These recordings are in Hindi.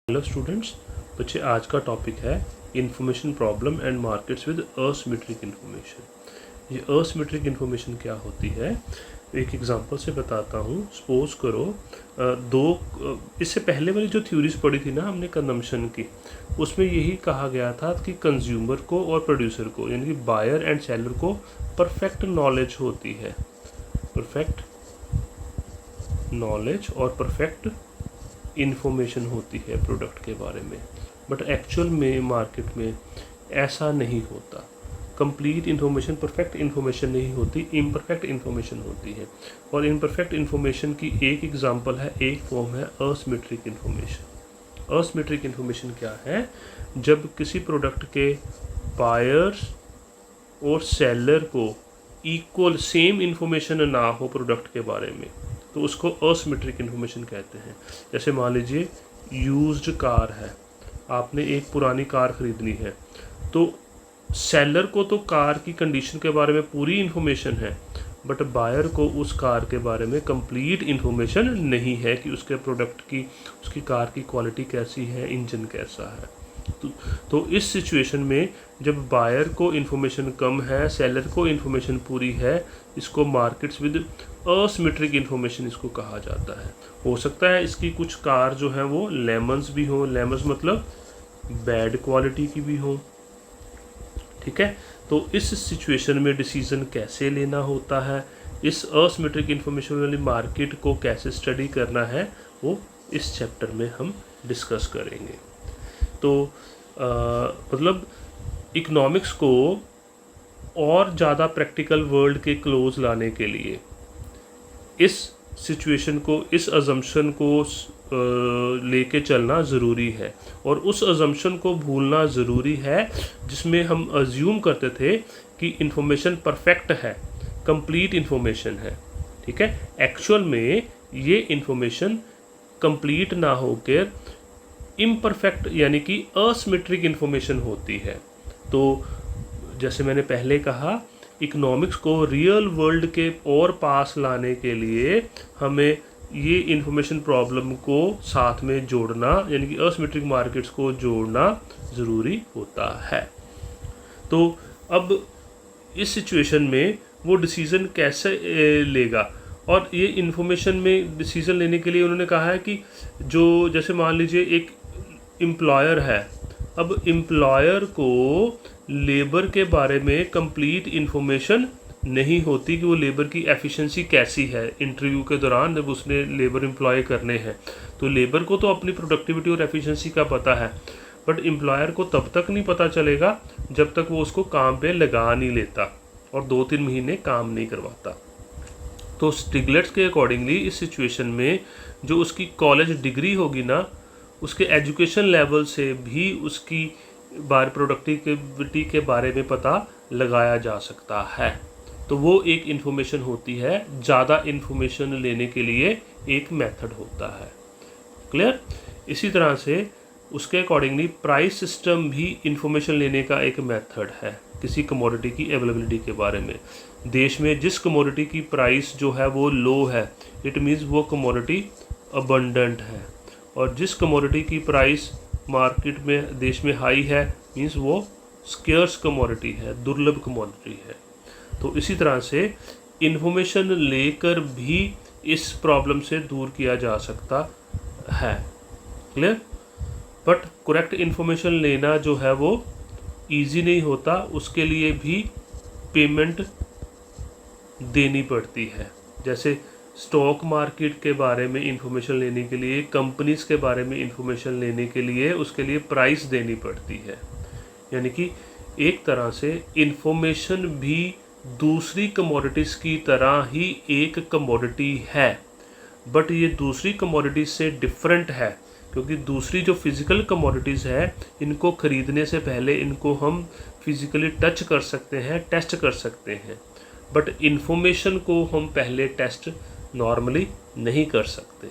हेलो स्टूडेंट्स, बच्चे आज का टॉपिक है information problem and markets with asymmetric information. ये असिमेट्रिक इन्फॉर्मेशन क्या होती है, एक एग्जांपल से बताता हूँ। सपोज करो इससे पहले वाली जो थ्योरीज पढ़ी थी ना हमने कंजम्पशन की, उसमें यही कहा गया था कि कंज्यूमर को और प्रोड्यूसर को यानी कि बायर एंड सेलर को परफेक्ट नॉलेज होती है, परफेक्ट नॉलेज और परफेक्ट इन्फॉर्मेशन होती है प्रोडक्ट के बारे में। बट एक्चुअल में मार्केट में ऐसा नहीं होता। कंप्लीट इन्फॉर्मेशन, परफेक्ट इन्फॉर्मेशन नहीं होती, इम्परफेक्ट इन्फॉर्मेशन होती है। और इम्परफेक्ट इन्फॉर्मेशन की एक एग्जांपल है, एक फॉर्म है असिमेट्रिक इन्फॉर्मेशन। असिमेट्रिक इन्फॉर्मेशन क्या है? जब किसी प्रोडक्ट के बायर्स और सेलर को इक्वल सेम इन्फॉर्मेशन ना हो प्रोडक्ट के बारे में, तो उसको असिमेट्रिक इन्फॉर्मेशन कहते हैं। जैसे मान लीजिए यूज्ड कार है, आपने एक पुरानी कार ख़रीदनी है, तो सेलर को तो कार की कंडीशन के बारे में पूरी इन्फॉर्मेशन है, बट बायर को उस कार के बारे में कंप्लीट इन्फॉर्मेशन नहीं है कि उसके प्रोडक्ट की, उसकी कार की क्वालिटी कैसी है, इंजन कैसा है। तो इस सिचुएशन में जब बायर को इन्फॉर्मेशन कम है, सेलर को इन्फॉर्मेशन पूरी है, इसको मार्केट्स विद असिमेट्रिक इन्फॉर्मेशन इसको कहा जाता है। हो सकता है इसकी कुछ कार जो है वो लेमन्स भी हो, लेमन्स मतलब बैड क्वालिटी की भी हो, ठीक है। तो इस सिचुएशन में डिसीजन कैसे लेना होता है, इस असिमेट्रिक इन्फॉर्मेशन वाली मार्केट को कैसे स्टडी करना है, वो इस चैप्टर में हम डिस्कस करेंगे। तो मतलब इकोनॉमिक्स को और ज़्यादा प्रैक्टिकल वर्ल्ड के क्लोज लाने के लिए इस सिचुएशन को, इस अजम्पशन को लेके चलना ज़रूरी है, और उस अजम्पशन को भूलना ज़रूरी है जिसमें हम अज्यूम करते थे कि इन्फॉर्मेशन परफेक्ट है, कंप्लीट इन्फॉर्मेशन है, ठीक है। एक्चुअल में ये इन्फॉर्मेशन कंप्लीट ना होकर इम्परफेक्ट यानी कि असिमेट्रिक इन्फॉर्मेशन होती है। तो जैसे मैंने पहले कहा, इकोनॉमिक्स को रियल वर्ल्ड के और पास लाने के लिए हमें ये इन्फॉर्मेशन प्रॉब्लम को साथ में जोड़ना, यानी कि असिमेट्रिक मार्केट्स को जोड़ना ज़रूरी होता है। तो अब इस सिचुएशन में वो डिसीज़न कैसे लेगा, और ये इन्फॉर्मेशन में डिसीज़न लेने के लिए उन्होंने कहा है कि जो, जैसे मान लीजिए एक एम्प्लॉयर है, अब एम्प्लॉयर को लेबर के बारे में कंप्लीट इन्फॉर्मेशन नहीं होती कि वो लेबर की एफिशिएंसी कैसी है। इंटरव्यू के दौरान जब उसने लेबर एम्प्लॉय करने हैं, तो लेबर को तो अपनी प्रोडक्टिविटी और एफिशिएंसी का पता है, बट एम्प्लॉयर को तब तक नहीं पता चलेगा जब तक वो उसको काम पे लगा नहीं लेता और 2-3 महीने काम नहीं करवाता। तो स्टिग्लेट्स के अकॉर्डिंगली इस सिचुएशन में जो उसकी कॉलेज डिग्री होगी ना, उसके एजुकेशन लेवल से भी उसकी प्रोडक्टिविटी के बारे में पता लगाया जा सकता है। तो वो एक इन्फॉर्मेशन होती है, ज़्यादा इन्फॉर्मेशन लेने के लिए एक मेथड होता है। क्लियर? इसी तरह से उसके अकॉर्डिंगली प्राइस सिस्टम भी इन्फॉर्मेशन लेने का एक मेथड है किसी कमोडिटी की अवेलेबिलिटी के बारे में। देश में जिस कमोडिटी की प्राइस जो है वो लो है, इट मीन्स वो कमोडिटी अबंडेंट है, और जिस कमोडिटी की प्राइस मार्केट में देश में हाई है, मीन्स वो स्केर्स कमोडिटी है, दुर्लभ कमोडिटी है। तो इसी तरह से इन्फॉर्मेशन लेकर भी इस प्रॉब्लम से दूर किया जा सकता है। क्लियर? बट करेक्ट इन्फॉर्मेशन लेना जो है वो ईजी नहीं होता, उसके लिए भी पेमेंट देनी पड़ती है। जैसे स्टॉक मार्केट के बारे में इंफॉर्मेशन लेने के लिए, कंपनीज के बारे में इंफॉर्मेशन लेने के लिए उसके लिए प्राइस देनी पड़ती है। यानी कि एक तरह से इंफॉर्मेशन भी दूसरी कमोडिटीज़ की तरह ही एक कमोडिटी है, बट ये दूसरी कमोडिटीज़ से डिफरेंट है, क्योंकि दूसरी जो फिज़िकल कमोडिटीज़ है, इनको ख़रीदने से पहले इनको हम फिज़िकली टच कर सकते हैं, टेस्ट कर सकते हैं, बट इन्फॉर्मेशन को हम पहले टेस्ट नॉर्मली नहीं कर सकते।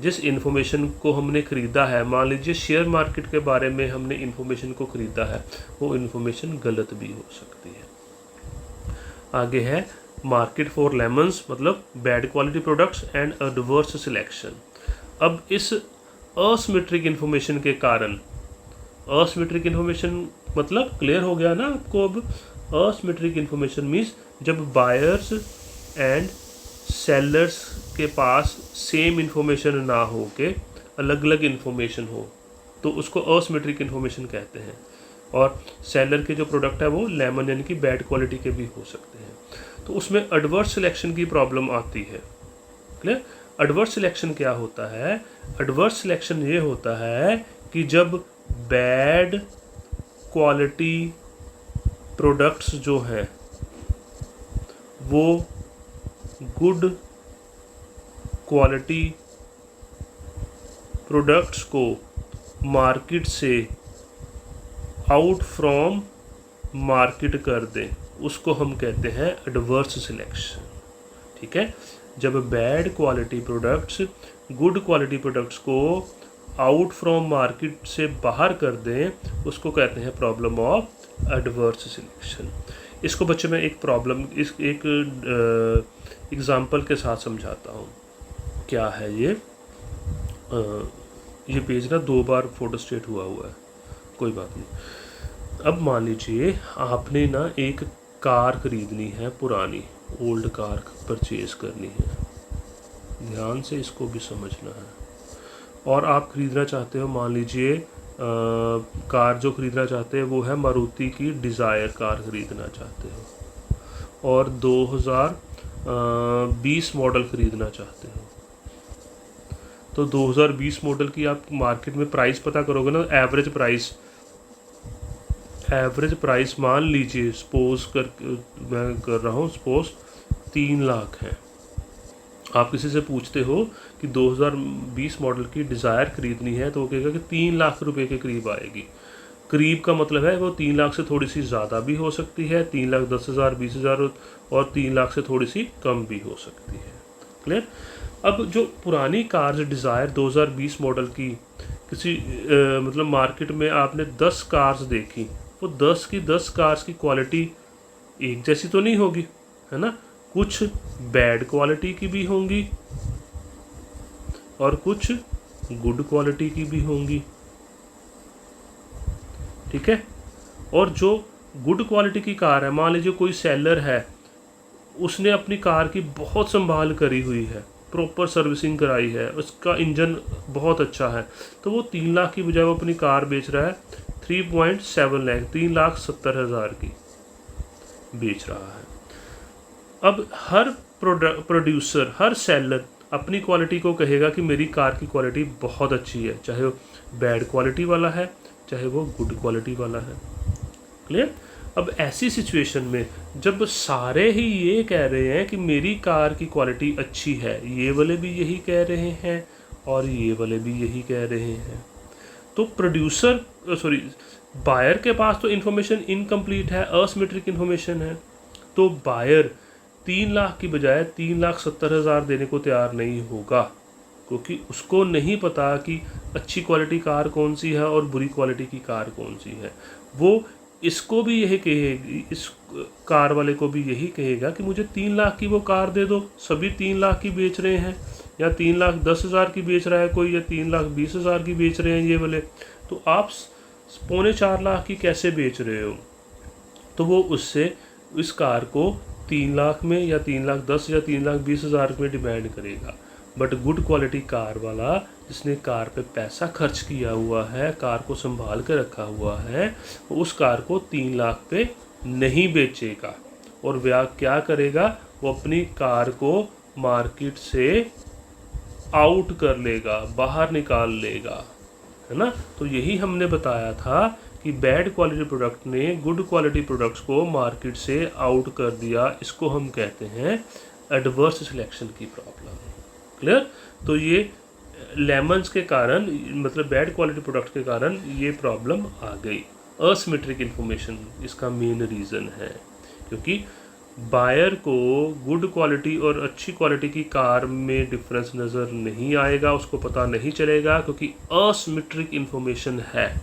जिस इन्फॉर्मेशन को हमने ख़रीदा है, मान लीजिए शेयर मार्केट के बारे में हमने इन्फॉर्मेशन को ख़रीदा है, वो इन्फॉर्मेशन गलत भी हो सकती है। आगे है मार्केट फॉर लेमन्स, मतलब bad quality products and adverse selection. अब इस असिमेट्रिक इन्फॉर्मेशन के कारण, असिमेट्रिक इन्फॉर्मेशन मतलब क्लियर हो गया ना आपको अब। असिमेट्रिक इन्फॉर्मेशन मीन्स जब बायर्स एंड सेलर्स के पास सेम इन्फॉर्मेशन ना हो के अलग अलग इन्फॉर्मेशन हो, तो उसको असिमेट्रिक इन्फॉर्मेशन कहते हैं। और सेलर के जो प्रोडक्ट है वो लेमन यानी कि बैड क्वालिटी के भी हो सकते हैं, तो उसमें एडवर्स सिलेक्शन की प्रॉब्लम आती है। क्लियर? एडवर्स सिलेक्शन क्या होता है? एडवर्स सिलेक्शन ये होता है कि जब बैड क्वालिटी प्रोडक्ट्स जो हैं वो गुड क्वालिटी प्रोडक्ट्स को मार्केट से आउट फ्रॉम मार्केट कर दें, उसको हम कहते हैं एडवर्स सिलेक्शन। ठीक है? जब bad quality products good quality products को आउट फ्रॉम मार्केट से बाहर कर दें, उसको कहते हैं प्रॉब्लम ऑफ एडवर्स सिलेक्शन। इसको बच्चे मैं एक प्रॉब्लम एक एग्जांपल के साथ समझाता हूँ। क्या है ये पेज ना 2 बार फोटो स्टेट हुआ है, कोई बात नहीं। अब मान लीजिए आपने ना एक कार खरीदनी है, पुरानी ओल्ड कार परचेज करनी है, ध्यान से इसको भी समझना है। और आप खरीदना चाहते हो, मान लीजिए कार जो खरीदना चाहते हैं वो है मारुति की डिज़ायर कार खरीदना चाहते हो, और 2020 मॉडल खरीदना चाहते हो। तो 2020 मॉडल की आप मार्केट में प्राइस पता करोगे ना, एवरेज प्राइस मान लीजिए मैं कर रहा हूँ सपोज 3 लाख है। आप किसी से पूछते हो कि 2020 मॉडल की डिज़ायर खरीदनी है, तो वो कहेगा कि 3 लाख रुपए के करीब आएगी। करीब का मतलब है वो 3 लाख से थोड़ी सी ज़्यादा भी हो सकती है, 3,10,000 20,000, और 3 लाख से थोड़ी सी कम भी हो सकती है। क्लियर? अब जो पुरानी कार्स डिज़ायर 2020 मॉडल की किसी मतलब मार्केट में आपने 10 कार्स देखी, वो 10 की 10 कार्स की क्वालिटी एक जैसी तो नहीं होगी, है ना? कुछ बैड क्वालिटी की भी होंगी और कुछ गुड क्वालिटी की भी होंगी। ठीक है? और जो गुड क्वालिटी की कार है, मान लीजिए कोई सेलर है, उसने अपनी कार की बहुत संभाल करी हुई है, प्रॉपर सर्विसिंग कराई है, उसका इंजन बहुत अच्छा है, तो वो 3 लाख की बजाय वो अपनी कार बेच रहा है 3.7 लाख, 3,70,000 की बेच रहा है। अब हर प्रोड्यूसर, हर सेलर अपनी क्वालिटी को कहेगा कि मेरी कार की क्वालिटी बहुत अच्छी है, चाहे वो बैड क्वालिटी वाला है चाहे वो गुड क्वालिटी वाला है। क्लियर? अब ऐसी सिचुएशन में जब सारे ही ये कह रहे हैं कि मेरी कार की क्वालिटी अच्छी है, ये वाले भी यही कह रहे हैं और ये वाले भी यही कह रहे हैं, तो बायर के पास तो इन्फॉर्मेशन इनकम्प्लीट है, असिमेट्रिक इन्फॉर्मेशन है। तो बायर 3 लाख की बजाय 3,70,000 देने को तैयार नहीं होगा, क्योंकि उसको नहीं पता कि अच्छी क्वालिटी कार कौन सी है और बुरी क्वालिटी की कार कौन सी है। वो इसको भी यही कहेगी, इस कार वाले को भी यही कहेगा कि मुझे 3 लाख की वो कार दे दो, सभी 3 लाख की बेच रहे हैं, या 3,10,000 की बेच रहा है कोई, या 3,20,000 की बेच रहे हैं ये वाले, तो आप 4.25 लाख की कैसे बेच रहे हो? तो वो उससे इस कार को 3 लाख में या 3,10,000 या 3,20,000 में डिमांड करेगा। बट गुड क्वालिटी कार वाला, जिसने कार पे पैसा खर्च किया हुआ है, कार को संभाल कर रखा हुआ है, उस कार को 3 लाख पे नहीं बेचेगा, और वह क्या करेगा? वो अपनी कार को मार्केट से आउट कर लेगा, बाहर निकाल लेगा, है ना? तो यही हमने बताया था कि बैड क्वालिटी प्रोडक्ट ने गुड क्वालिटी प्रोडक्ट्स को मार्केट से आउट कर दिया, इसको हम कहते हैं एडवर्स सिलेक्शन की प्रॉब्लम। क्लियर? तो ये लेमन्स के कारण, मतलब बैड क्वालिटी प्रोडक्ट के कारण ये प्रॉब्लम आ गई। असिमेट्रिक इन्फॉर्मेशन इसका मेन रीज़न है, क्योंकि बायर को गुड क्वालिटी और अच्छी क्वालिटी की कार में डिफरेंस नज़र नहीं आएगा, उसको पता नहीं चलेगा, क्योंकि असिमेट्रिक इन्फॉर्मेशन है।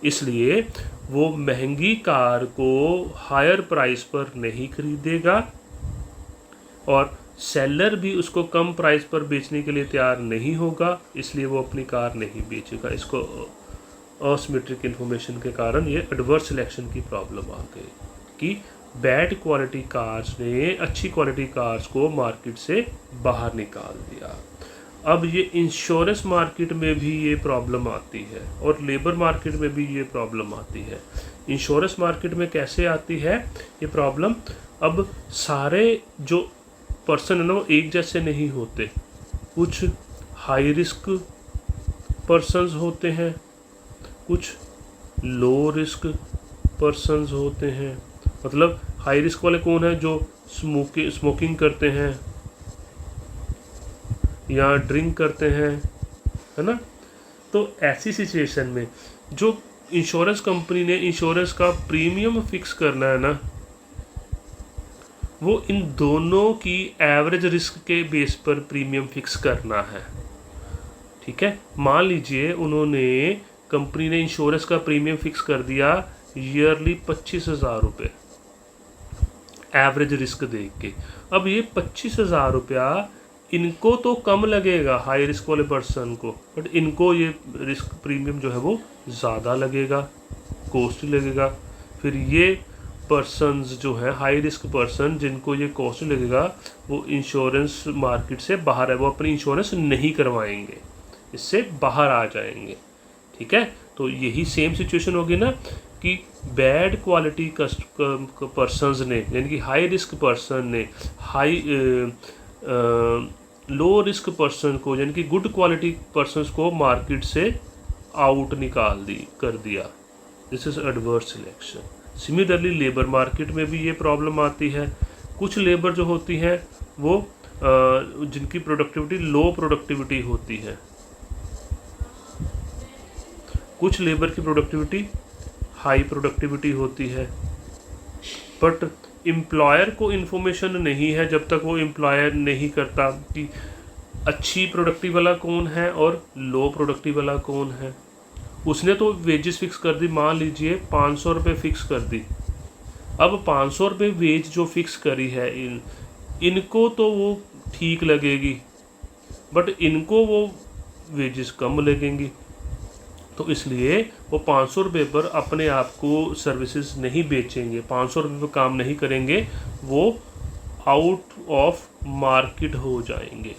इसलिए वो महंगी कार को हायर प्राइस पर नहीं खरीदेगा और सेलर भी उसको कम प्राइस पर बेचने के लिए तैयार नहीं होगा, इसलिए वो अपनी कार नहीं बेचेगा। इसको असिमेट्रिक इन्फॉर्मेशन के कारण ये एडवर्स सिलेक्शन की प्रॉब्लम आ गई कि बैड क्वालिटी कार्स ने अच्छी क्वालिटी कार्स को मार्केट से बाहर निकाल दिया। अब ये इंश्योरेंस मार्केट में भी ये प्रॉब्लम आती है और लेबर मार्केट में भी ये प्रॉब्लम आती है। इंश्योरेंस मार्केट में कैसे आती है ये प्रॉब्लम? अब सारे जो पर्सन है ना वो एक जैसे नहीं होते। कुछ हाई रिस्क पर्सन्स होते हैं, कुछ लो रिस्क पर्सन्स होते हैं। मतलब हाई रिस्क वाले कौन है? जो स्मोकिंग करते हैं या ड्रिंक करते हैं, है ना। तो ऐसी सिचुएशन में जो इंश्योरेंस कंपनी ने इंश्योरेंस का प्रीमियम फिक्स करना है ना, वो इन दोनों की एवरेज रिस्क के बेस पर प्रीमियम फिक्स करना है। ठीक है, मान लीजिए उन्होंने कंपनी ने इंश्योरेंस का प्रीमियम फिक्स कर दिया ईयरली 25,000 रुपये एवरेज रिस्क देख के। अब ये 25,000 रुपया इनको तो कम लगेगा हाई रिस्क वाले पर्सन को, बट इनको ये रिस्क प्रीमियम जो है वो ज़्यादा लगेगा, कॉस्टली लगेगा। फिर ये पर्सन्स जो है हाई रिस्क पर्सन जिनको ये कॉस्टली लगेगा वो इंश्योरेंस मार्केट से बाहर है, वो अपनी इंश्योरेंस नहीं करवाएंगे, इससे बाहर आ जाएंगे। ठीक है, तो यही सेम सिचुएशन होगी ना कि बैड क्वालिटी पर्सन्स ने यानी कि हाई रिस्क पर्सन ने लो रिस्क पर्सन को यानी कि गुड क्वालिटी पर्सन्स को मार्केट से आउट कर दिया। This is adverse selection. Similarly labour market में भी ये प्रॉब्लम आती है। कुछ लेबर जो होती है वो जिनकी प्रोडक्टिविटी लो प्रोडक्टिविटी होती है, कुछ लेबर की प्रोडक्टिविटी हाई प्रोडक्टिविटी होती है, बट एम्प्लॉयर को इन्फॉर्मेशन नहीं है जब तक वो एम्प्लॉयर नहीं करता कि अच्छी प्रोडक्टिव वाला कौन है और लो प्रोडक्टिव वाला कौन है। उसने तो वेजेस फिक्स कर दी, मान लीजिए 500 रुपये फिक्स कर दी। अब 500 रुपये वेज जो फिक्स करी है इनको तो वो ठीक लगेगी, बट इनको वो वेजेस कम लगेंगी, तो इसलिए वो 500 रुपये पर अपने आप को सर्विसेज नहीं बेचेंगे, 500 रुपये पर काम नहीं करेंगे, वो आउट ऑफ मार्केट हो जाएंगे।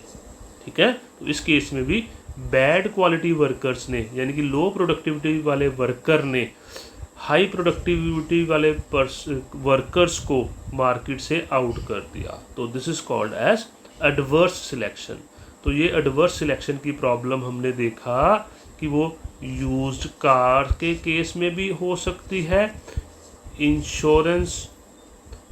ठीक है, तो इस केस में भी बैड क्वालिटी वर्कर्स ने यानी कि लो प्रोडक्टिविटी वाले वर्कर ने हाई प्रोडक्टिविटी वाले वर्कर्स को मार्केट से आउट कर दिया। तो this is called as adverse selection. तो ये एडवर्स सिलेक्शन की प्रॉब्लम हमने देखा कि वो यूज्ड कार के केस में भी हो सकती है, इंश्योरेंस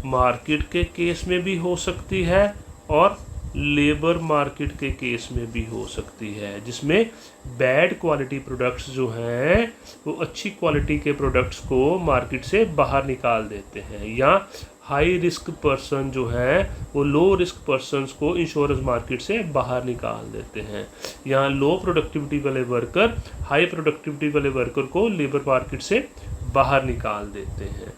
मार्केट के केस में भी हो सकती है और लेबर मार्केट के केस में भी हो सकती है, जिसमें बैड क्वालिटी प्रोडक्ट्स जो हैं वो अच्छी क्वालिटी के प्रोडक्ट्स को मार्केट से बाहर निकाल देते हैं, या हाई रिस्क पर्सन जो है वो लो रिस्क पर्सन्स को इंश्योरेंस मार्केट से बाहर निकाल देते हैं, या लो प्रोडक्टिविटी वाले वर्कर हाई प्रोडक्टिविटी वाले वर्कर को लेबर मार्केट से बाहर निकाल देते हैं।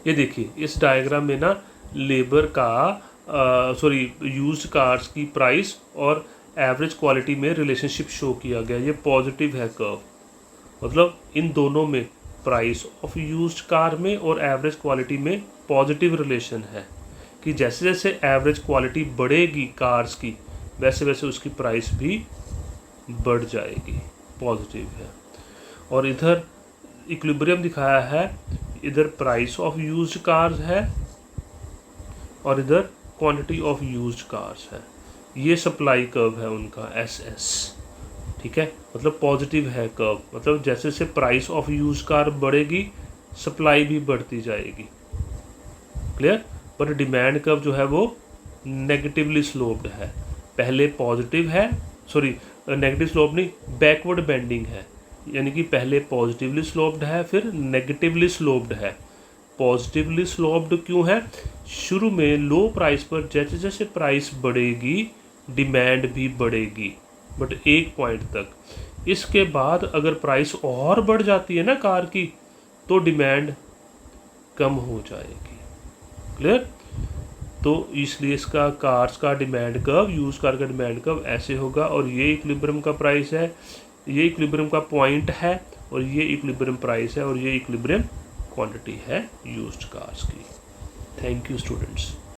ये देखिए इस डायग्राम में ना लेबर का यूज्ड कार्स की प्राइस और एवरेज क्वालिटी में रिलेशनशिप शो किया गया। ये पॉजिटिव है कर्व, मतलब इन दोनों में प्राइस ऑफ यूज्ड कार में और एवरेज क्वालिटी में पॉजिटिव रिलेशन है कि जैसे जैसे एवरेज क्वालिटी बढ़ेगी कार्स की वैसे वैसे उसकी प्राइस भी बढ़ जाएगी, पॉजिटिव है। और इधर इक्विलिब्रियम दिखाया है, इधर प्राइस ऑफ यूज्ड कार्स है और इधर क्वांटिटी ऑफ यूज्ड कार्स है। ये सप्लाई कर्व है उनका SS। ठीक है, मतलब पॉजिटिव है कर्व, मतलब जैसे जैसे प्राइस ऑफ यूज्ड कार बढ़ेगी सप्लाई भी बढ़ती जाएगी। क्लियर? बट डिमांड कर्व जो है वो नेगेटिवली स्लोप्ड है, पहले पॉजिटिव है, नेगेटिव स्लोप नहीं, बैकवर्ड बेंडिंग है, यानी कि पहले पॉजिटिवली स्लोप्ड है फिर नेगेटिवली स्लोप्ड है। पॉजिटिवली स्लोप्ड क्यों है? शुरू में लो प्राइस पर जैसे जैसे प्राइस बढ़ेगी डिमांड भी बढ़ेगी, बट एक पॉइंट तक। इसके बाद अगर प्राइस और बढ़ जाती है ना कार की तो डिमांड कम हो जाएगी। क्लियर? तो इसलिए इसका कार्स का डिमांड कर्व, यूज कार का डिमांड कर्व ऐसे होगा, और ये इक्विलिब्रियम का प्राइस है, ये इक्विलिब्रियम का पॉइंट है, और ये इक्विलिब्रियम प्राइस है, और ये इक्विलिब्रियम क्वांटिटी है यूज्ड कार्स की। Thank you students.